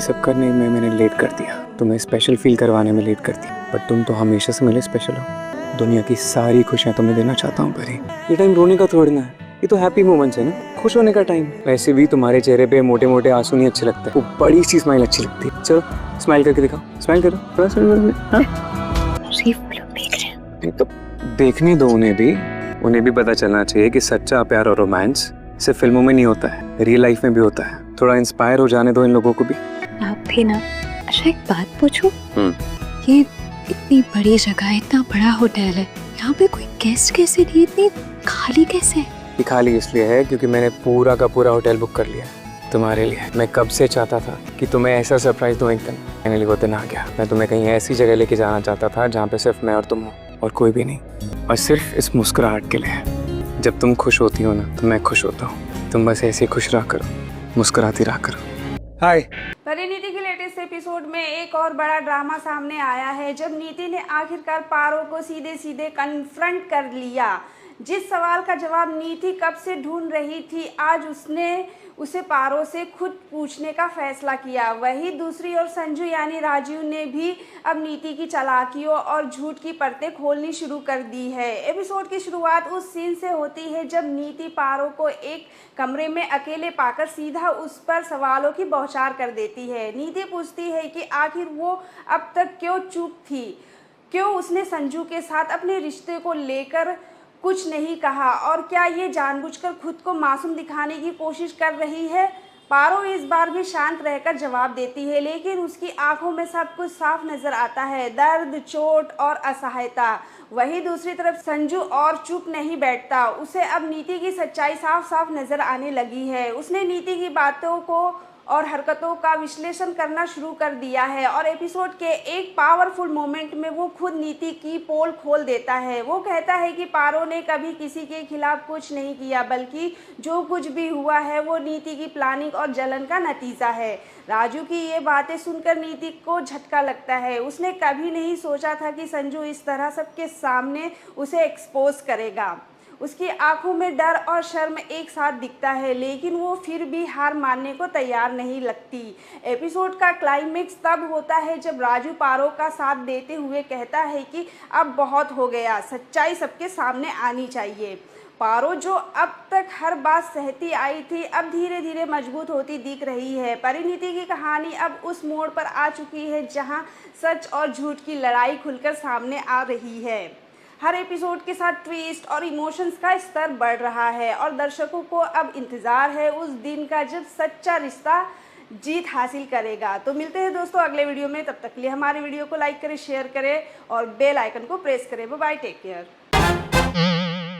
सब करने में मैंने लेट कर दिया, तुम्हें स्पेशल फील करवाने में लेट कर दिया, बट तुम तो हमेशा से मेरे स्पेशल हो। दुनिया की सारी खुशियाँ तुम्हें देना चाहता हूँ परी। ये टाइम रोने का थोड़ी ना है, ये तो हैप्पी मोमेंट्स है ना, खुश होने का टाइम। वैसे भी तुम्हारे चेहरे पे मोटे मोटे आंसू नहीं अच्छे लगते, वो बड़ी सी स्माइल अच्छी लगती है। चलो स्माइल करके दिखाओ, स्माइल करो थोड़ा सा। नहीं तो देखने दो उन्हें भी पता चलना चाहिए कि सच्चा प्यार और रोमांस सिर्फ फिल्मों में नहीं होता है, रियल लाइफ में भी होता है। थोड़ा इंस्पायर हो जाने दो इन लोगों को भी। आप भी ना। अच्छा एक बात पूछूं? ये इतनी बड़ी जगह, इतना बड़ा होटल है, यहाँ पे कोई गेस्ट कैसे नहीं, इतनी खाली कैसे है? ये खाली इसलिए है क्योंकि मैंने पूरा का पूरा होटल बुक कर लिया तुम्हारे लिए। मैं कब से चाहता था कि तुम्हें ऐसा सरप्राइज दूं एक दिन, फाइनली वो दिन आ गया। मैं तुम्हें कहीं ऐसी जगह लेके जाना चाहता था जहाँ पे सिर्फ मैं और तुम हो और कोई भी नहीं, और सिर्फ इस मुस्कुराहट के लिए। जब तुम खुश होती हो ना तो मैं खुश होता हूँ। तुम बस ऐसे खुश रहा करो, मुस्कुराती रहा करो। हाय। परिणीति के लेटेस्ट एपिसोड में एक और बड़ा ड्रामा सामने आया है, जब नीति ने आखिरकार पारो को सीधे सीधे कन्फ्रंट कर लिया। जिस सवाल का जवाब नीति कब से ढूंढ रही थी, आज उसने उसे पारो से खुद पूछने का फैसला किया। वही दूसरी ओर संजू यानी राजीव ने भी अब नीति की चालाकियों और झूठ की परतें खोलनी शुरू कर दी है। एपिसोड की शुरुआत उस सीन से होती है जब नीति पारो को एक कमरे में अकेले पाकर सीधा उस पर सवालों की बौछार कर देती है। नीति पूछती है कि आखिर वो अब तक क्यों चुप थी, क्यों उसने संजू के साथ अपने रिश्ते को लेकर कुछ नहीं कहा, और क्या ये जानबूझकर खुद को मासूम दिखाने की कोशिश कर रही है। पारो इस बार भी शांत रहकर जवाब देती है, लेकिन उसकी आंखों में सब कुछ साफ नजर आता है, दर्द, चोट और असहायता। वहीं दूसरी तरफ संजू और चुप नहीं बैठता, उसे अब नीति की सच्चाई साफ साफ नजर आने लगी है। उसने नीति की बातों को और हरकतों का विश्लेषण करना शुरू कर दिया है, और एपिसोड के एक पावरफुल मोमेंट में वो खुद नीति की पोल खोल देता है। वो कहता है कि पारो ने कभी किसी के खिलाफ कुछ नहीं किया, बल्कि जो कुछ भी हुआ है वो नीति की प्लानिंग और जलन का नतीजा है। राजू की ये बातें सुनकर नीति को झटका लगता है। उसने कभी नहीं सोचा था कि संजू इस तरह सबके सामने उसे एक्सपोज करेगा। उसकी आंखों में डर और शर्म एक साथ दिखता है, लेकिन वो फिर भी हार मानने को तैयार नहीं लगती। एपिसोड का क्लाइमेक्स तब होता है जब राजू पारो का साथ देते हुए कहता है कि अब बहुत हो गया, सच्चाई सबके सामने आनी चाहिए। पारो जो अब तक हर बात सहती आई थी, अब धीरे धीरे मजबूत होती दिख रही है। परिणीति की कहानी अब उस मोड़ पर आ चुकी है जहां सच और झूठ की लड़ाई खुलकर सामने आ रही है। हर एपिसोड के साथ ट्विस्ट और इमोशंस का स्तर बढ़ रहा है, और दर्शकों को अब इंतज़ार है उस दिन का जब सच्चा रिश्ता जीत हासिल करेगा। तो मिलते हैं दोस्तों अगले वीडियो में, तब तक के लिए हमारे वीडियो को लाइक करें, शेयर करें और बेल आइकन को प्रेस करें। Bye bye, take care.